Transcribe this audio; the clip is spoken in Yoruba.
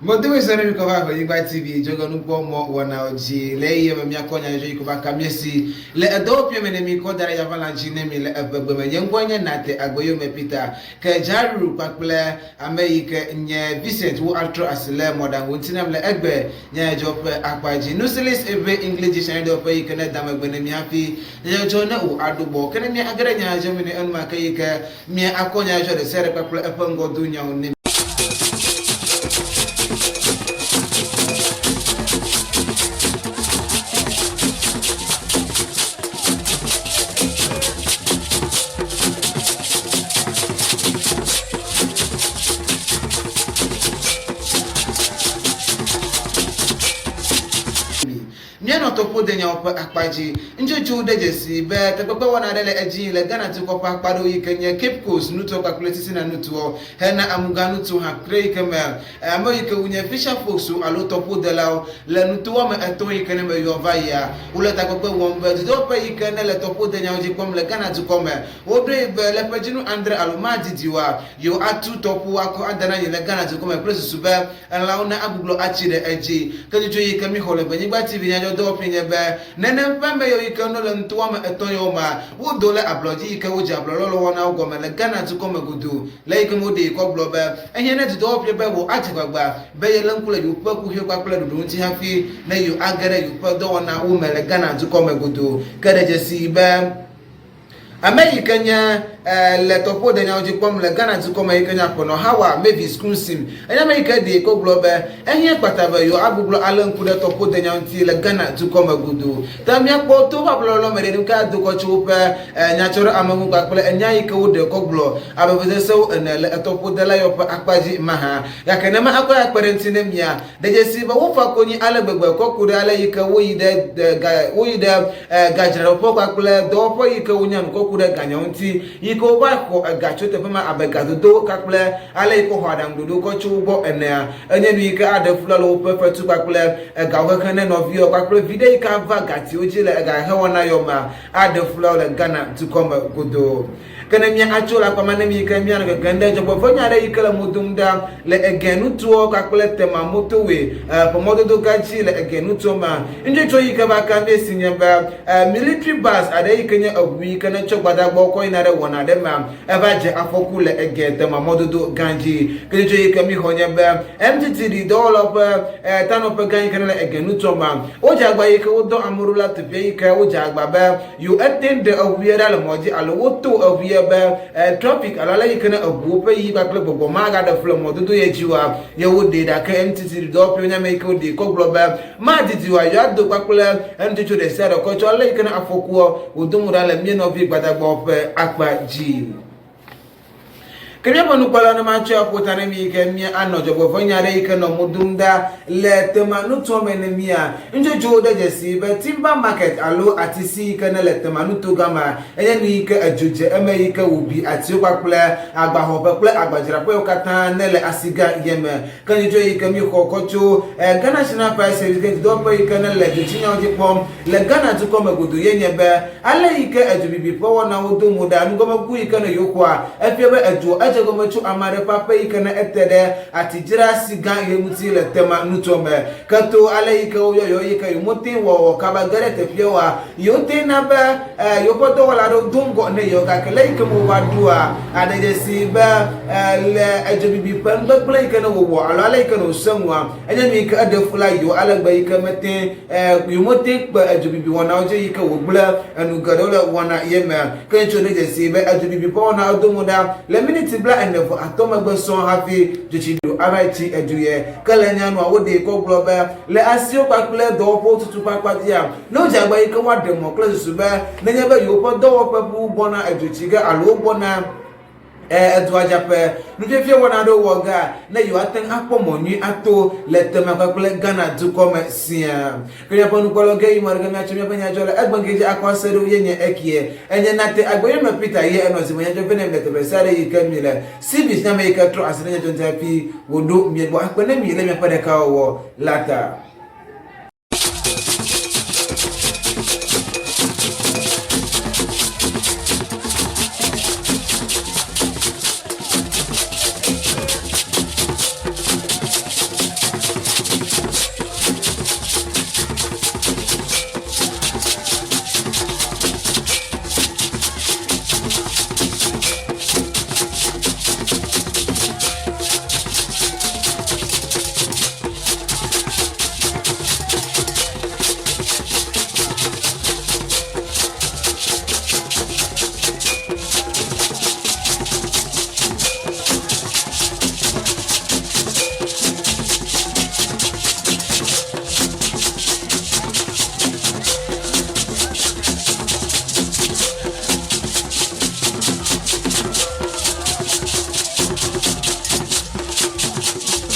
Modu isana mi kwa Ewenyigba TV jogo mo wana oji le ye me akonya jo ikuba kamesi le edopia me mi ko dara ya valanchi ne mi le ebegbe me yenkwanye nate agboyo me Peter ke jaru kwakple America nye Vincent wo altro asile modern wontinam le egbe nya jope akpaji nusilis ebe English dictionary do pe ikene damagbe ne mi happy ye jo na o adobo kene mi agara nya jo me ne enma ke mi akonya jo de sere kwakple epengo dunya oni Nyano topo de nyaopa akpaji njoju de jesi be tepapa wana dele eji le Ghana ti kopa akpado yikenye Cape Coast nuto calculate na nuto hena amuga nuto ha krei kemel amo yike unye fisher folks alo topo de lao le nuto wa me eto yikene me yova ya ule takope wombe do pe yikene le topo de nyaoji kom le Ghana ti kome odre be le pejinu Andre Alumaji diwa yo atu topo ako adana le Ghana ti kome place sube la una aguglo achi de eji kanjo yikemi hole Ewenyigba TV Nyadzɔdzɔwo do opinion be nenem pembe yo ikono le ntuama etonyo ma wo dole abloji ike wo jablolo lo wona go me le Ghana tu ko megudu le ike mo de ko blo be enye ne do opie be wo ajigbagba be ye lenkule yu pa ku hwe kwakule dudu nti hafi na yu agere yu pa do wona wo me le Ghana tu ko megudu kede jesi be America nya le topo de nyaoji pom le Ghana ti koma ikenya pono hawa maybe school sim enya America de ko globe ehie pataba yo agbuglo alanku de topo de nyaonti le Ghana ti koma gudu tamia ko to bablo lo mere ka do ko chupe nya choro amagu kwakle enya ike wo de ko glo abeze so le topo de la yo akpaji maha ya kenema akwa akparenti ne mia de jesi ba wo fa konyi alagbegbe ko kude ala ike wo yide gajira po kwakle do po ike wo nyan ko kude ganyaonti ko ba ko gachote pema abegado do kakple ale ko hwadam do ko chubo ena enye ni ka adefula lo perfect kakple gawo kan no view kakple video ka va gati ojile ga hewona yoma adefula le Ghana to come godo kana mi achola kwa manemi ka mi anaga ganda jobo fonya re ikala mudumda le egenu tuo kakple tema moto we pomodo do gachi le egenu to ma nje to yika ba ka mesi nyamba military bus ade ikenya abui kana chogbada gbo ko inare wona de ma ebaje afoku le ege tema modo do ganji kele to yika mi honya ba MTT do lo tano pe gan kana le egenu to ma o jagba yika o do amurula to pe yika o jagba ba you attend the awiera le moji alo woto awiera traffic alala yikena abupe yi bakle bobo maga da flow modudo yejiwa ye wode da ka MTT do pe nya make wode ko global ma didiwa ya do bakle MTT de sere ko cho ala yikena afokuo odumura la mie no bi gbadagbo pe akpaji kenya bonu kwala na macho apotane mi ke mi anojo bo fonyare ike no mudunda le temanu to menemia njojo de jesi be timber market alo atisi ike na le temanu to gama enye ni ike ajoje eme ike ubi ati kwakple agbaho pekple agbajira pe okata nele asiga yeme kanjo ike mi kokocho Ghana National Prize Certificate do pe ike na le tinya oji pom le Ghana to come gudu yenye be ale ike ajubibi po wona wodo muda ngoma ku ike no yokwa efiebe ejo gomechu amare papa ikana etede atijira siga yemuti le tema nutome kato ale ike yo ike yumuti wo kabagare tefiewa yote na ba yopoto wala do dungo ne yo ka kele ike mo wadua adeje siba le ejobibi pembe play ike no wo ale ike no semwa enye mi ike adefula yo alagba ike mete yumuti pa ejobibi wona oje ike wo bla anu gadola wona yeme kencho deje siba ejobibi pa wona odomoda le minute and for atoma gbeson happy jichido arachi eduye kalenya no awode ko global le asio pakule do po tutu pakwadia no jagba ike wa democracy sube nenye be yo po do pebu bona educhiga alo bona Edwajape nufefie wona do woga na yo aten akpomoni ato letema kakule Ghana du come sia kenya ponu kologe imarga na chimya penya jola egbangeje akwaseru yenye ekie enye nate agboye ma Peter ye enozi monya jo bene mete besare yikamile sibis na me ikatro asenya jonta pi wodo miebo akpene mi le me padeka wo lata